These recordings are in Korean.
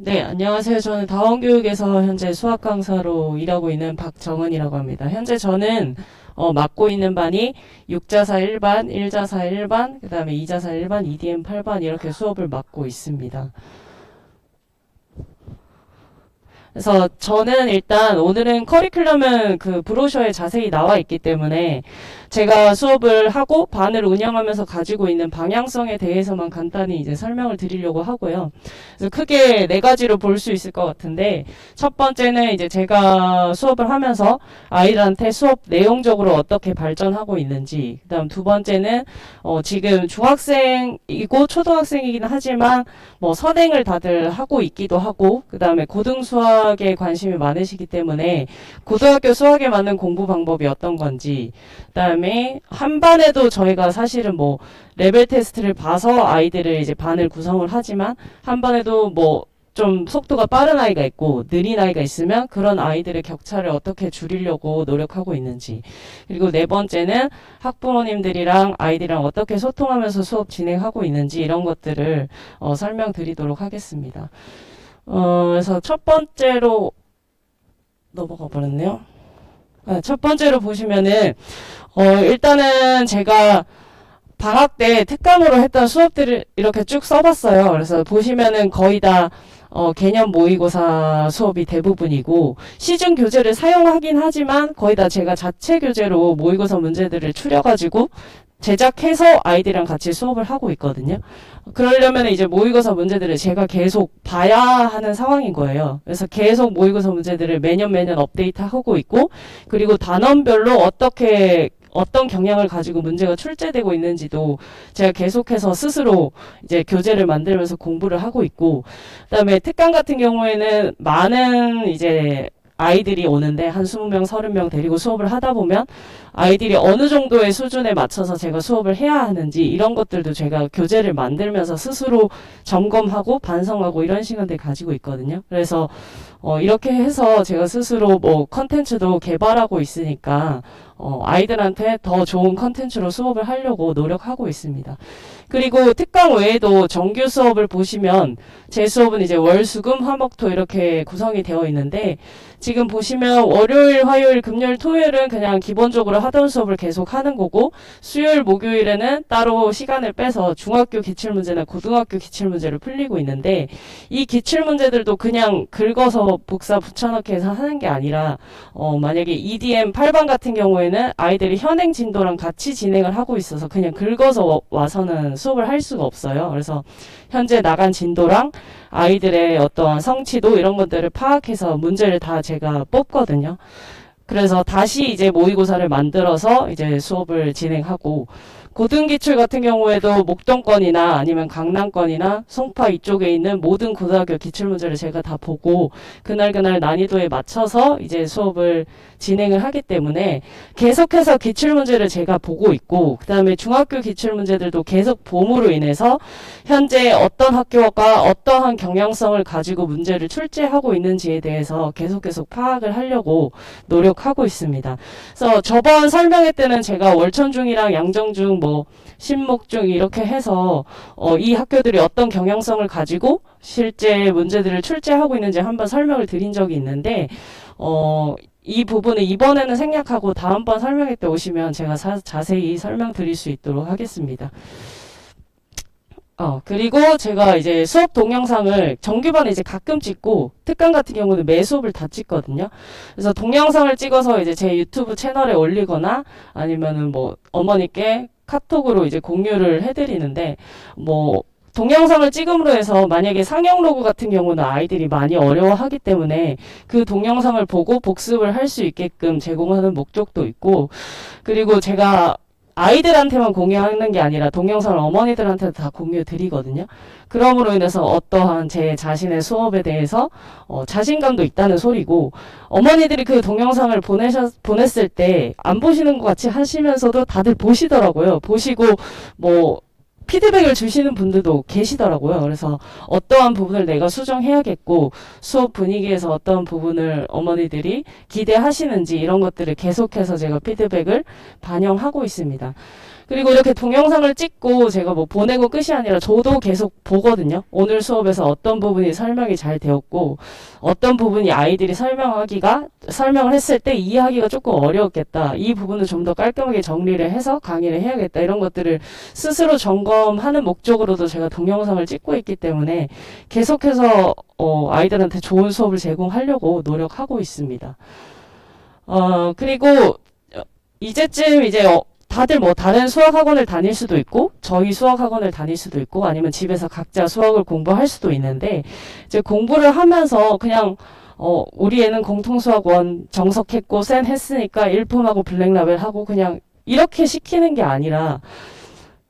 네, 안녕하세요. 저는 다원교육에서 현재 수학 강사로 일하고 있는 박정은이라고 합니다. 현재 저는 맡고 있는 반이 6자사 1반, 1자사 1반, 그 다음에 2자사 1반, EDM 8반 이렇게 수업을 맡고 있습니다. 그래서 저는 일단 오늘은 커리큘럼은 그 브로셔에 자세히 나와 있기 때문에 제가 수업을 하고 반을 운영하면서 가지고 있는 방향성에 대해서만 간단히 이제 설명을 드리려고 하고요. 그래서 크게 네 가지로 볼 수 있을 것 같은데 첫 번째는 이제 제가 수업을 하면서 아이들한테 수업 내용적으로 어떻게 발전하고 있는지, 그다음 두 번째는 지금 중학생이고 초등학생이긴 하지만 뭐 선행을 다들 하고 있기도 하고, 그 다음에 고등 수학에 관심이 많으시기 때문에 고등학교 수학에 맞는 공부 방법이 어떤 건지, 그 다음에 한 반에도 저희가 사실은 뭐 레벨 테스트를 봐서 아이들을 이제 반을 구성을 하지만 한 반에도 뭐 좀 속도가 빠른 아이가 있고 느린 아이가 있으면 그런 아이들의 격차를 어떻게 줄이려고 노력하고 있는지, 그리고 네 번째는 학부모님들이랑 아이들이랑 어떻게 소통하면서 수업 진행하고 있는지 이런 것들을 설명드리도록 하겠습니다. 그래서 첫 번째로 넘어가 버렸네요. 첫 번째로 보시면은 일단은 제가 방학 때 특강으로 했던 수업들을 이렇게 쭉 써봤어요. 그래서 보시면은 거의 다 개념 모의고사 수업이 대부분이고, 시중 교재를 사용하긴 하지만 거의 다 제가 자체 교재로 모의고사 문제들을 추려가지고 제작해서 아이들이랑 같이 수업을 하고 있거든요. 그러려면 이제 모의고사 문제들을 제가 계속 봐야 하는 상황인 거예요. 그래서 계속 모의고사 문제들을 매년 업데이트하고 있고, 그리고 단원별로 어떤 경향을 가지고 문제가 출제되고 있는지도 제가 계속해서 스스로 이제 교재를 만들면서 공부를 하고 있고, 그다음에 특강 같은 경우에는 많은 이제 아이들이 오는데 한 20명, 30명 데리고 수업을 하다 보면 아이들이 어느 정도의 수준에 맞춰서 제가 수업을 해야 하는지 이런 것들도 제가 교재를 만들면서 스스로 점검하고 반성하고 이런 시간들 가지고 있거든요. 그래서 이렇게 해서 제가 스스로 뭐 컨텐츠도 개발하고 있으니까 아이들한테 더 좋은 컨텐츠로 수업을 하려고 노력하고 있습니다. 그리고 특강 외에도 정규 수업을 보시면 제 수업은 이제 월, 수, 금, 화, 목, 토 이렇게 구성이 되어 있는데, 지금 보시면 월요일, 화요일, 금요일, 토요일은 그냥 기본적으로 하던 수업을 계속 하는 거고, 수요일, 목요일에는 따로 시간을 빼서 중학교 기출문제나 고등학교 기출문제를 풀리고 있는데, 이 기출문제들도 그냥 긁어서 복사 붙여넣기 해서 하는 게 아니라 만약에 EDM 8반 같은 경우에는 아이들이 현행 진도랑 같이 진행을 하고 있어서 그냥 긁어서 와서는 수업을 할 수가 없어요. 그래서 현재 나간 진도랑 아이들의 어떠한 성취도 이런 것들을 파악해서 문제를 다 제가 뽑거든요. 그래서 다시 이제 모의고사를 만들어서 이제 수업을 진행하고, 고등기출 같은 경우에도 목동권이나 아니면 강남권이나 송파 이쪽에 있는 모든 고등학교 기출문제를 제가 다 보고 그날 난이도에 맞춰서 이제 수업을 진행을 하기 때문에 계속해서 기출문제를 제가 보고 있고, 그 다음에 중학교 기출문제들도 계속 봄으로 인해서 현재 어떤 학교가 어떠한 경향성을 가지고 문제를 출제하고 있는지에 대해서 계속 파악을 하려고 노력하고 있습니다. 그래서 저번 설명회 때는 제가 월천중이랑 양정중 뭐 신목중 이렇게 해서 이 학교들이 어떤 경향성을 가지고 실제 문제들을 출제하고 있는지 한번 설명을 드린 적이 있는데, 이 부분을 이번에는 생략하고 다음번 설명회 때 오시면 제가 자세히 설명드릴 수 있도록 하겠습니다. 그리고 제가 이제 수업 동영상을 정규반에 이제 가끔 찍고, 특강 같은 경우는 매 수업을 다 찍거든요. 그래서 동영상을 찍어서 이제 제 유튜브 채널에 올리거나 아니면은 뭐 어머니께 카톡으로 이제 공유를 해드리는데, 뭐 동영상을 찍음으로 해서 만약에 상형 로그 같은 경우는 아이들이 많이 어려워하기 때문에 그 동영상을 보고 복습을 할 수 있게끔 제공하는 목적도 있고, 그리고 제가 아이들한테만 공유하는 게 아니라 동영상을 어머니들한테 다 공유 드리거든요. 그럼으로 인해서 어떠한 제 자신의 수업에 대해서 자신감도 있다는 소리고, 어머니들이 그 동영상을 보냈을 때 안 보시는 것 같이 하시면서도 다들 보시더라고요. 보시고 뭐 피드백을 주시는 분들도 계시더라고요. 그래서 어떠한 부분을 내가 수정해야겠고 수업 분위기에서 어떠한 부분을 어머니들이 기대하시는지 이런 것들을 계속해서 제가 피드백을 반영하고 있습니다. 그리고 이렇게 동영상을 찍고 제가 뭐 보내고 끝이 아니라 저도 계속 보거든요. 오늘 수업에서 어떤 부분이 설명이 잘 되었고 어떤 부분이 아이들이 설명을 했을 때 이해하기가 조금 어려웠겠다. 이 부분을 좀 더 깔끔하게 정리를 해서 강의를 해야겠다. 이런 것들을 스스로 점검하는 목적으로도 제가 동영상을 찍고 있기 때문에 계속해서 아이들한테 좋은 수업을 제공하려고 노력하고 있습니다. 그리고 이제쯤 이제 다들 뭐 다른 수학학원을 다닐 수도 있고 저희 수학학원을 다닐 수도 있고 아니면 집에서 각자 수학을 공부할 수도 있는데 이제 공부를 하면서 그냥 우리 애는 공통수학원 정석했고 센 했으니까 일품하고 블랙라벨하고 그냥 이렇게 시키는 게 아니라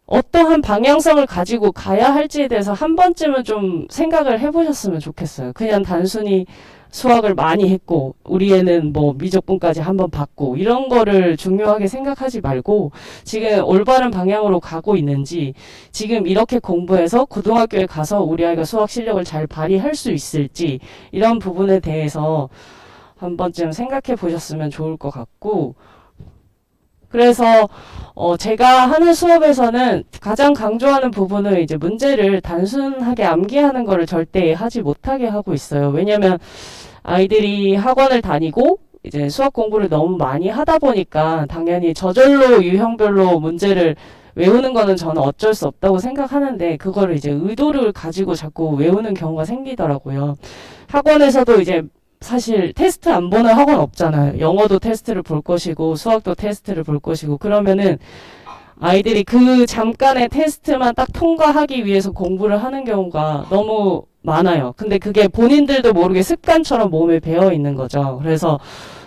어떠한 방향성을 가지고 가야 할지에 대해서 한 번쯤은 좀 생각을 해보셨으면 좋겠어요. 그냥 단순히 수학을 많이 했고 우리 애는 뭐 미적분까지 한번 봤고 이런 거를 중요하게 생각하지 말고 지금 올바른 방향으로 가고 있는지 지금 이렇게 공부해서 고등학교에 가서 우리 아이가 수학 실력을 잘 발휘할 수 있을지 이런 부분에 대해서 한 번쯤 생각해 보셨으면 좋을 것 같고 그래서 제가 하는 수업에서는 가장 강조하는 부분은 이제 문제를 단순하게 암기하는 거를 절대 하지 못하게 하고 있어요. 왜냐면 아이들이 학원을 다니고 이제 수학 공부를 너무 많이 하다 보니까 당연히 저절로 유형별로 문제를 외우는 거는 저는 어쩔 수 없다고 생각하는데 그거를 이제 의도를 가지고 자꾸 외우는 경우가 생기더라고요. 학원에서도 이제 사실 테스트 안 보는 학원 없잖아요. 영어도 테스트를 볼 것이고 수학도 테스트를 볼 것이고 그러면은 아이들이 그 잠깐의 테스트만 딱 통과하기 위해서 공부를 하는 경우가 너무 많아요. 근데 그게 본인들도 모르게 습관처럼 몸에 배어 있는 거죠. 그래서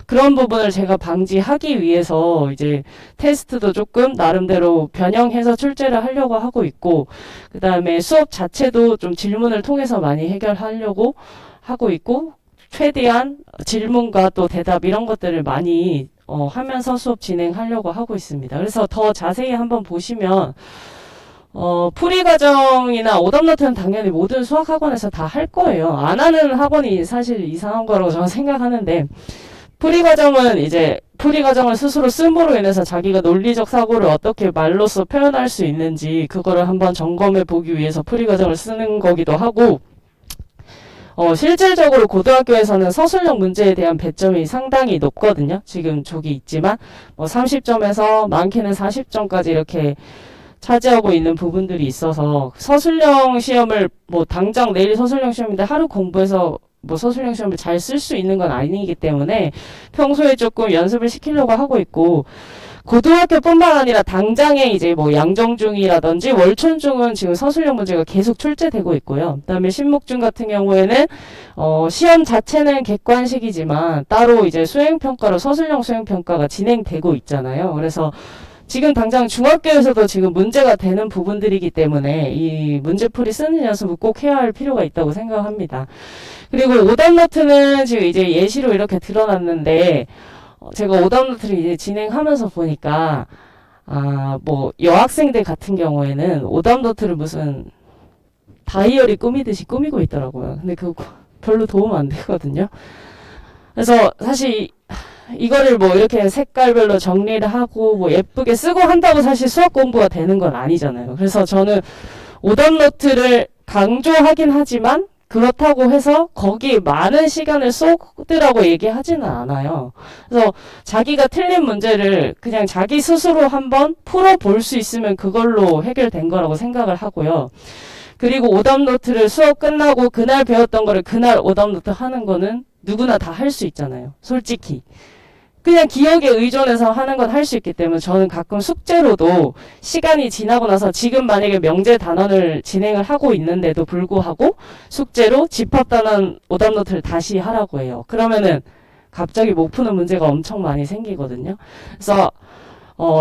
그런 부분을 제가 방지하기 위해서 이제 테스트도 조금 나름대로 변형해서 출제를 하려고 하고 있고 그 다음에 수업 자체도 좀 질문을 통해서 많이 해결하려고 하고 있고 최대한 질문과 또 대답 이런 것들을 많이 하면서 수업 진행하려고 하고 있습니다. 그래서 더 자세히 한번 보시면 풀이 과정이나 오답노트는 당연히 모든 수학학원에서 다 할 거예요. 안 하는 학원이 사실 이상한 거라고 저는 생각하는데 풀이 과정은 이제 풀이 과정을 스스로 씀으로 인해서 자기가 논리적 사고를 어떻게 말로써 표현할 수 있는지 그거를 한번 점검해 보기 위해서 풀이 과정을 쓰는 거기도 하고 실질적으로 고등학교에서는 서술형 문제에 대한 배점이 상당히 높거든요. 지금 저기 있지만 30점에서 많게는 40점까지 이렇게 차지하고 있는 부분들이 있어서 서술형 시험을 당장 내일 서술형 시험인데 하루 공부해서 서술형 시험을 잘 쓸 수 있는 건 아니기 때문에 평소에 조금 연습을 시키려고 하고 있고 고등학교뿐만 아니라 당장에 이제 양정중이라든지 월촌중은 지금 서술형 문제가 계속 출제되고 있고요. 그다음에 신목중 같은 경우에는 시험 자체는 객관식이지만 따로 이제 수행평가로 서술형 수행평가가 진행되고 있잖아요. 그래서 지금 당장 중학교에서도 지금 문제가 되는 부분들이기 때문에 이 문제풀이 쓰는 연습을 꼭 해야 할 필요가 있다고 생각합니다. 그리고 오답노트는 지금 이제 예시로 이렇게 드러났는데 제가 오답노트를 이제 진행하면서 보니까 여학생들 같은 경우에는 오답노트를 무슨 다이어리 꾸미듯이 꾸미고 있더라고요. 근데 그거 별로 도움 안 되거든요. 그래서 사실 이거를 이렇게 색깔별로 정리를 하고 예쁘게 쓰고 한다고 사실 수학 공부가 되는 건 아니잖아요. 그래서 저는 오답노트를 강조하긴 하지만 그렇다고 해서 거기에 많은 시간을 쏟으라고 얘기하지는 않아요. 그래서 자기가 틀린 문제를 그냥 자기 스스로 한번 풀어볼 수 있으면 그걸로 해결된 거라고 생각을 하고요. 그리고 오답노트를 수업 끝나고 그날 배웠던 거를 그날 오답노트 하는 거는 누구나 다 할 수 있잖아요. 솔직히. 그냥 기억에 의존해서 하는 건 할 수 있기 때문에 저는 가끔 숙제로도 시간이 지나고 나서 지금 만약에 명제 단원을 진행을 하고 있는데도 불구하고 숙제로 집합단원 오답노트를 다시 하라고 해요. 그러면은 갑자기 못 푸는 문제가 엄청 많이 생기거든요. 그래서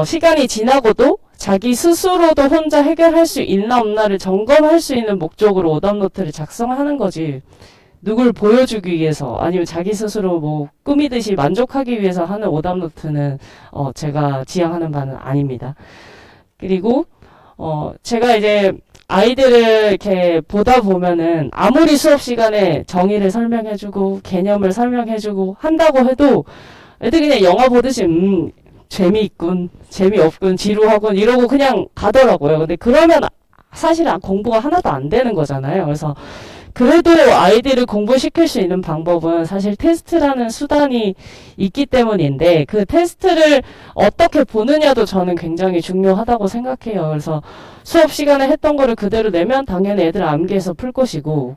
시간이 지나고도 자기 스스로도 혼자 해결할 수 있나 없나를 점검할 수 있는 목적으로 오답노트를 작성하는 거지. 누굴 보여주기 위해서 아니면 자기 스스로 꾸미듯이 만족하기 위해서 하는 오답노트는 제가 지향하는 바는 아닙니다. 그리고 제가 이제 아이들을 이렇게 보다 보면은 아무리 수업 시간에 정의를 설명해주고 개념을 설명해주고 한다고 해도 애들 그냥 영화 보듯이 재미있군, 재미없군, 지루하군 이러고 그냥 가더라고요. 근데 그러면 사실은 공부가 하나도 안 되는 거잖아요. 그래서 그래도 아이들을 공부시킬 수 있는 방법은 사실 테스트라는 수단이 있기 때문인데 그 테스트를 어떻게 보느냐도 저는 굉장히 중요하다고 생각해요. 그래서 수업 시간에 했던 거를 그대로 내면 당연히 애들 암기해서 풀 것이고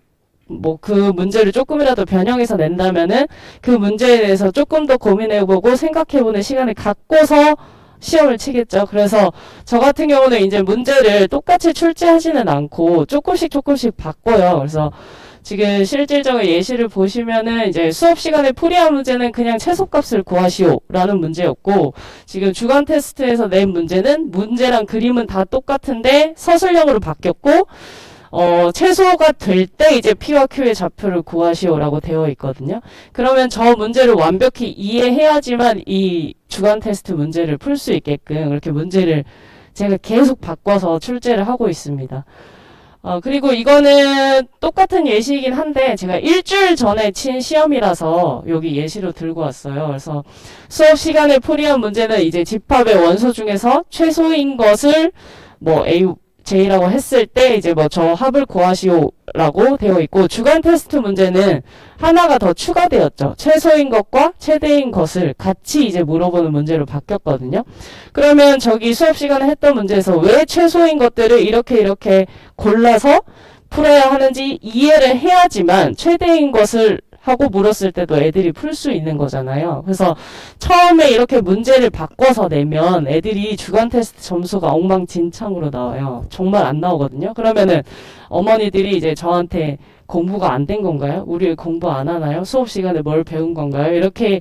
뭐 그 문제를 조금이라도 변형해서 낸다면은 그 문제에 대해서 조금 더 고민해보고 생각해보는 시간을 갖고서 시험을 치겠죠. 그래서 저 같은 경우는 이제 문제를 똑같이 출제하지는 않고 조금씩 바꿔요. 그래서 지금 실질적인 예시를 보시면은 이제 수업 시간에 풀이한 문제는 그냥 최소값을 구하시오라는 문제였고 지금 주간 테스트에서 낸 문제는 문제랑 그림은 다 똑같은데 서술형으로 바뀌었고 최소가 될 때 이제 P와 Q의 좌표를 구하시오라고 되어 있거든요. 그러면 저 문제를 완벽히 이해해야지만 이 주간 테스트 문제를 풀 수 있게끔 그렇게 문제를 제가 계속 바꿔서 출제를 하고 있습니다. 그리고 이거는 똑같은 예시이긴 한데 제가 일주일 전에 친 시험이라서 여기 예시로 들고 왔어요. 그래서 수업 시간에 풀이한 문제는 이제 집합의 원소 중에서 최소인 것을 뭐 A, J라고 했을 때 이제 뭐 저 합을 구하시오라고 되어 있고 주간 테스트 문제는 하나가 더 추가되었죠. 최소인 것과 최대인 것을 같이 이제 물어보는 문제로 바뀌었거든요. 그러면 저기 수업 시간에 했던 문제에서 왜 최소인 것들을 이렇게 골라서 풀어야 하는지 이해를 해야지만 최대인 것을 하고 물었을 때도 애들이 풀 수 있는 거잖아요. 그래서 처음에 이렇게 문제를 바꿔서 내면 애들이 주간 테스트 점수가 엉망진창으로 나와요. 정말 안 나오거든요. 그러면은 어머니들이 이제 저한테 공부가 안 된 건가요? 우리 공부 안 하나요? 수업 시간에 뭘 배운 건가요? 이렇게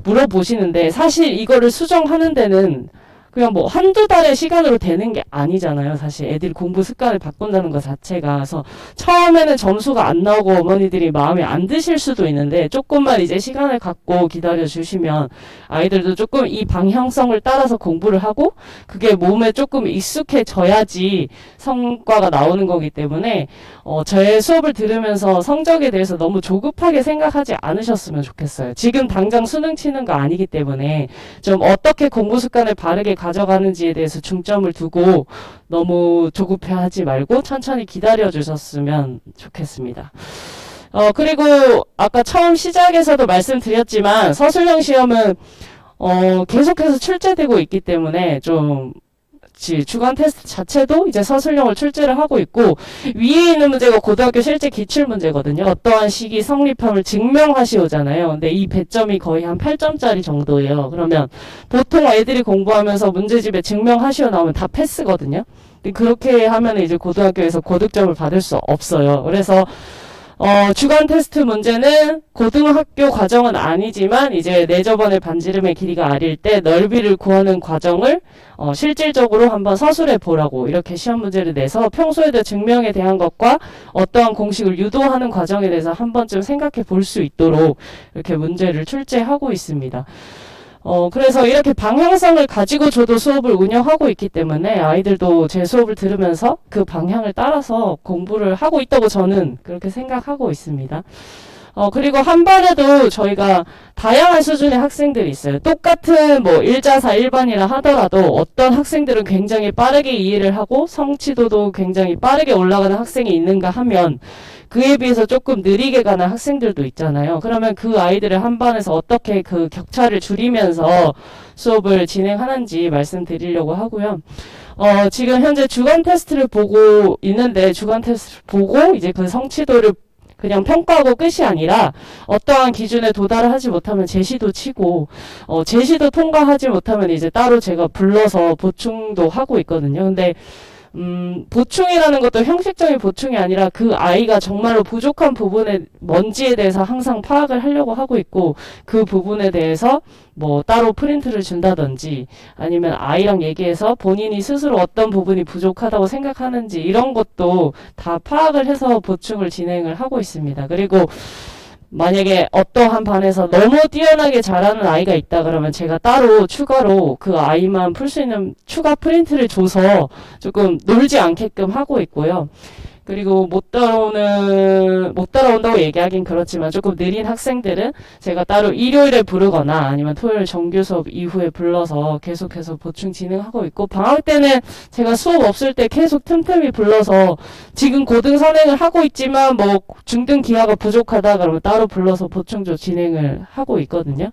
물어보시는데 사실 이거를 수정하는 데는 그냥 뭐 한두 달의 시간으로 되는 게 아니잖아요. 사실 애들이 공부 습관을 바꾼다는 것 자체가. 그래서 처음에는 점수가 안 나오고 어머니들이 마음에 안 드실 수도 있는데 조금만 이제 시간을 갖고 기다려 주시면 아이들도 조금 이 방향성을 따라서 공부를 하고 그게 몸에 조금 익숙해져야지 성과가 나오는 거기 때문에 저의 수업을 들으면서 성적에 대해서 너무 조급하게 생각하지 않으셨으면 좋겠어요. 지금 당장 수능 치는 거 아니기 때문에 좀 어떻게 공부 습관을 바르게 가져가는지에 대해서 중점을 두고 너무 조급해하지 말고 천천히 기다려 주셨으면 좋겠습니다. 그리고 아까 처음 시작에서도 말씀드렸지만 서술형 시험은 계속해서 출제되고 있기 때문에 좀 주간 테스트 자체도 이제 서술형을 출제를 하고 있고 위에 있는 문제가 고등학교 실제 기출 문제거든요. 어떠한 시기 성립함을 증명하시오잖아요. 근데 이 배점이 거의 한 8점짜리 정도예요. 그러면 보통 애들이 공부하면서 문제집에 증명하시오 나오면 다 패스거든요. 근데 그렇게 하면 이제 고등학교에서 고득점을 받을 수 없어요. 그래서 주간 테스트 문제는 고등학교 과정은 아니지만 이제 내저번의 반지름의 길이가 R일 때 넓이를 구하는 과정을 실질적으로 한번 서술해 보라고 이렇게 시험 문제를 내서 평소에도 증명에 대한 것과 어떠한 공식을 유도하는 과정에 대해서 한 번쯤 생각해 볼 수 있도록 이렇게 문제를 출제하고 있습니다. 그래서 이렇게 방향성을 가지고 저도 수업을 운영하고 있기 때문에 아이들도 제 수업을 들으면서 그 방향을 따라서 공부를 하고 있다고 저는 그렇게 생각하고 있습니다. 그리고 한 반에도 저희가 다양한 수준의 학생들이 있어요. 똑같은 뭐 1자사 1반이라 하더라도 어떤 학생들은 굉장히 빠르게 이해를 하고 성취도도 굉장히 빠르게 올라가는 학생이 있는가 하면 그에 비해서 조금 느리게 가는 학생들도 있잖아요. 그러면 그 아이들을 한 반에서 어떻게 그 격차를 줄이면서 수업을 진행하는지 말씀드리려고 하고요. 지금 현재 주간 테스트를 보고 있는데 주간 테스트를 보고 이제 그 성취도를 그냥 평가하고 끝이 아니라 어떠한 기준에 도달을 하지 못하면 제시도 치고 제시도 통과하지 못하면 이제 따로 제가 불러서 보충도 하고 있거든요. 근데 보충이라는 것도 형식적인 보충이 아니라 그 아이가 정말로 부족한 부분에 뭔지에 대해서 항상 파악을 하려고 하고 있고 그 부분에 대해서 뭐 따로 프린트를 준다든지 아니면 아이랑 얘기해서 본인이 스스로 어떤 부분이 부족하다고 생각하는지 이런 것도 다 파악을 해서 보충을 진행을 하고 있습니다. 그리고 만약에 어떠한 반에서 너무 뛰어나게 잘하는 아이가 있다 그러면 제가 따로 추가로 그 아이만 풀 수 있는 추가 프린트를 줘서 조금 놀지 않게끔 하고 있고요. 그리고 못 따라온다고 얘기하긴 그렇지만 조금 느린 학생들은 제가 따로 일요일에 부르거나 아니면 토요일 정규 수업 이후에 불러서 계속해서 보충 진행하고 있고, 방학 때는 제가 수업 없을 때 계속 틈틈이 불러서 지금 고등 선행을 하고 있지만 뭐 중등 기하가 부족하다 그러면 따로 불러서 보충조 진행을 하고 있거든요.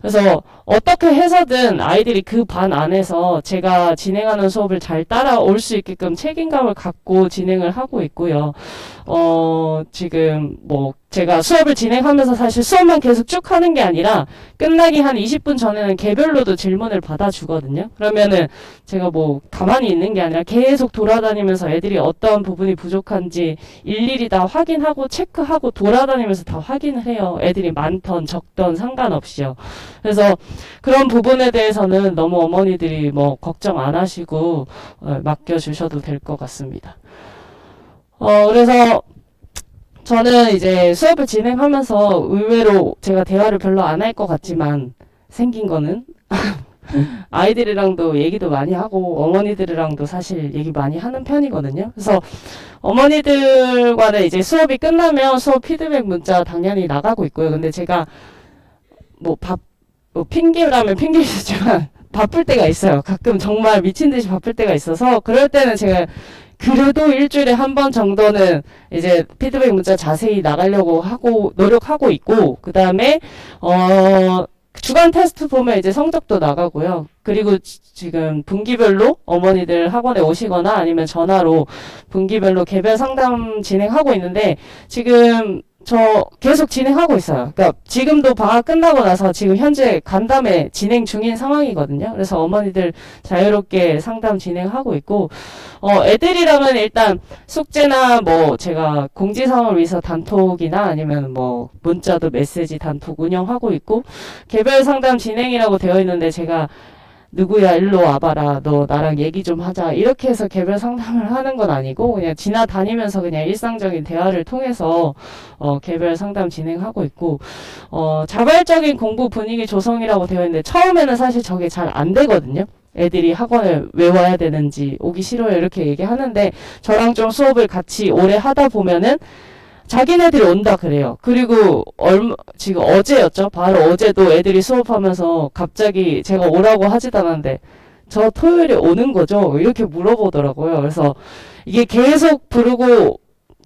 그래서 어떻게 해서든 아이들이 그 반 안에서 제가 진행하는 수업을 잘 따라올 수 있게끔 책임감을 갖고 진행을 하고 있고요. 지금 뭐 제가 수업을 진행하면서 사실 수업만 계속 쭉 하는 게 아니라 끝나기 한 20분 전에는 개별로도 질문을 받아주거든요. 그러면은 제가 뭐 가만히 있는 게 아니라 계속 돌아다니면서 애들이 어떠한 부분이 부족한지 일일이 다 확인하고 체크하고 돌아다니면서 다 확인을 해요. 애들이 많던 적던 상관없이요. 그래서 그런 부분에 대해서는 너무 어머니들이 뭐 걱정 안 하시고 맡겨주셔도 될 것 같습니다. 그래서 저는 이제 수업을 진행하면서 의외로 제가 대화를 별로 안 할 것 같지만 생긴 거는 아이들이랑도 얘기도 많이 하고 어머니들이랑도 사실 얘기 많이 하는 편이거든요. 그래서 어머니들과는 이제 수업이 끝나면 수업 피드백 문자 당연히 나가고 있고요. 근데 제가 뭐 핑계라면 핑계이지만 바쁠 때가 있어요. 가끔 정말 미친 듯이 바쁠 때가 있어서 그럴 때는 제가 그래도 일주일에 한 번 정도는 이제 피드백 문자 자세히 나가려고 하고 노력하고 있고, 그 다음에 주간 테스트 보면 이제 성적도 나가고요. 그리고 지금 분기별로 어머니들 학원에 오시거나 아니면 전화로 분기별로 개별 상담 진행하고 있는데, 지금 저 계속 진행하고 있어요. 그러니까 지금도 방학 끝나고 나서 지금 현재 간담회 진행 중인 상황이거든요. 그래서 어머니들 자유롭게 상담 진행하고 있고, 애들이랑은 일단 숙제나 뭐 제가 공지사항을 위해서 단톡이나 아니면 뭐 문자도 메시지 단톡 운영하고 있고, 개별 상담 진행이라고 되어 있는데 제가 누구야 일로 와봐라 너 나랑 얘기 좀 하자 이렇게 해서 개별 상담을 하는 건 아니고 그냥 지나다니면서 그냥 일상적인 대화를 통해서 개별 상담 진행하고 있고, 자발적인 공부 분위기 조성이라고 되어 있는데 처음에는 사실 저게 잘 안 되거든요. 애들이 학원에 왜 와야 되는지 오기 싫어요 이렇게 얘기하는데 저랑 좀 수업을 같이 오래 하다 보면은 자기네들이 온다 그래요. 그리고 지금 어제였죠. 바로 어제도 애들이 수업하면서 갑자기 제가 오라고 하지도 않았는데 저 토요일에 오는 거죠? 이렇게 물어보더라고요. 그래서 이게 계속 부르고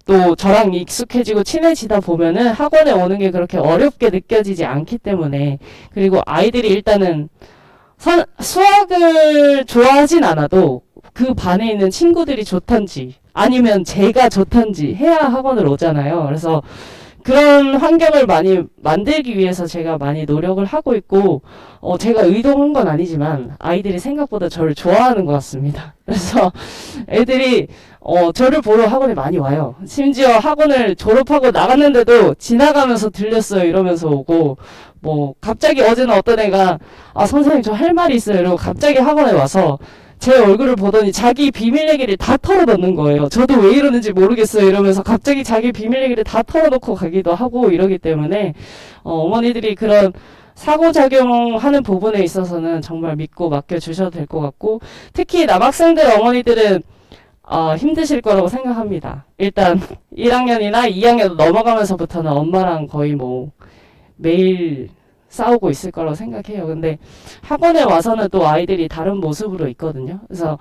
또 저랑 익숙해지고 친해지다 보면은 학원에 오는 게 그렇게 어렵게 느껴지지 않기 때문에, 그리고 아이들이 일단은 수학을 좋아하진 않아도 그 반에 있는 친구들이 좋던지 아니면 제가 좋던지 해야 학원을 오잖아요. 그래서 그런 환경을 많이 만들기 위해서 제가 많이 노력을 하고 있고, 제가 의도한 건 아니지만 아이들이 생각보다 저를 좋아하는 것 같습니다. 그래서 애들이 저를 보러 학원에 많이 와요. 심지어 학원을 졸업하고 나갔는데도 지나가면서 들렸어요 이러면서 오고, 뭐 갑자기 어제는 어떤 애가 선생님 저 할 말이 있어요 이러고 갑자기 학원에 와서 제 얼굴을 보더니 자기 비밀 얘기를 다 털어놓는 거예요. 저도 왜 이러는지 모르겠어요 이러면서 갑자기 자기 비밀 얘기를 다 털어놓고 가기도 하고 이러기 때문에 어머니들이 그런 상호작용하는 부분에 있어서는 정말 믿고 맡겨주셔도 될 것 같고, 특히 남학생들 어머니들은 힘드실 거라고 생각합니다. 일단 1학년이나 2학년 넘어가면서부터는 엄마랑 거의 뭐 매일 싸우고 있을 거라고 생각해요. 근데 학원에 와서는 또 아이들이 다른 모습으로 있거든요. 그래서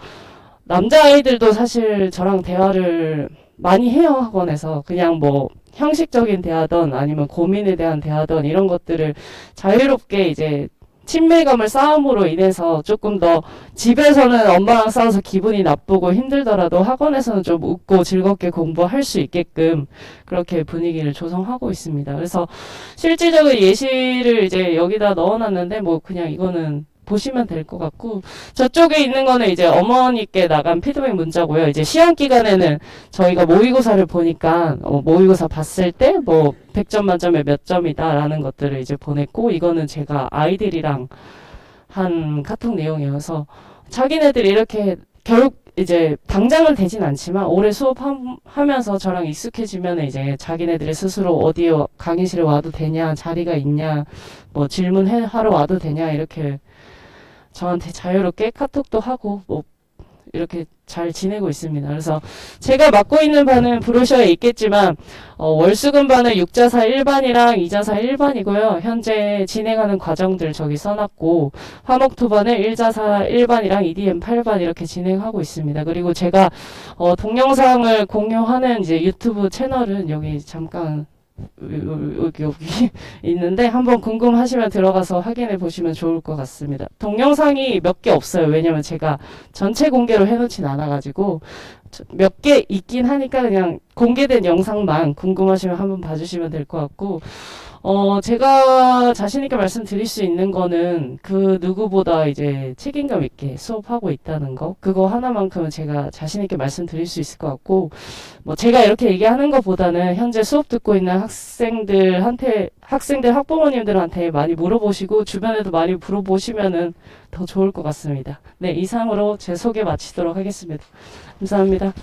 남자아이들도 사실 저랑 대화를 많이 해요, 학원에서. 그냥 뭐 형식적인 대화든 아니면 고민에 대한 대화든 이런 것들을 자유롭게 이제 친밀감을 쌓음으로 인해서 조금 더 집에서는 엄마랑 싸워서 기분이 나쁘고 힘들더라도 학원에서는 좀 웃고 즐겁게 공부할 수 있게끔 그렇게 분위기를 조성하고 있습니다. 그래서 실질적인 예시를 이제 여기다 넣어놨는데 뭐 그냥 이거는 보시면 될 것 같고, 저쪽에 있는 거는 이제 어머니께 나간 피드백 문자고요. 이제 시험 기간에는 저희가 모의고사를 보니까 모의고사 봤을 때 뭐 100점 만점에 몇 점이다라는 것들을 이제 보냈고, 이거는 제가 아이들이랑 한 카톡 내용이어서 자기네들이 이렇게 결국 이제 당장은 되진 않지만 오래 수업하면서 저랑 익숙해지면 이제 자기네들이 스스로 어디에 강의실에 와도 되냐, 자리가 있냐, 뭐 질문하러 와도 되냐 이렇게 저한테 자유롭게 카톡도 하고 뭐 이렇게 잘 지내고 있습니다. 그래서 제가 맡고 있는 반은 브로셔에 있겠지만 월수금반은 6자사 1반이랑 2자사 1반이고요. 현재 진행하는 과정들 저기 써놨고 화목토반은 1자사 1반이랑 EDM 8반 이렇게 진행하고 있습니다. 그리고 제가 동영상을 공유하는 이제 유튜브 채널은 여기 잠깐 여기 있는데 한번 궁금하시면 들어가서 확인해 보시면 좋을 것 같습니다. 동영상이 몇 개 없어요. 왜냐면 제가 전체 공개로 해놓진 않아가지고 몇 개 있긴 하니까 그냥 공개된 영상만 궁금하시면 한번 봐주시면 될 것 같고 제가 자신있게 말씀드릴 수 있는 거는 그 누구보다 이제 책임감 있게 수업하고 있다는 거, 그거 하나만큼은 제가 자신있게 말씀드릴 수 있을 것 같고, 뭐 제가 이렇게 얘기하는 것보다는 현재 수업 듣고 있는 학생들, 학부모님들한테 많이 물어보시고, 주변에도 많이 물어보시면은 더 좋을 것 같습니다. 네, 이상으로 제 소개 마치도록 하겠습니다. 감사합니다.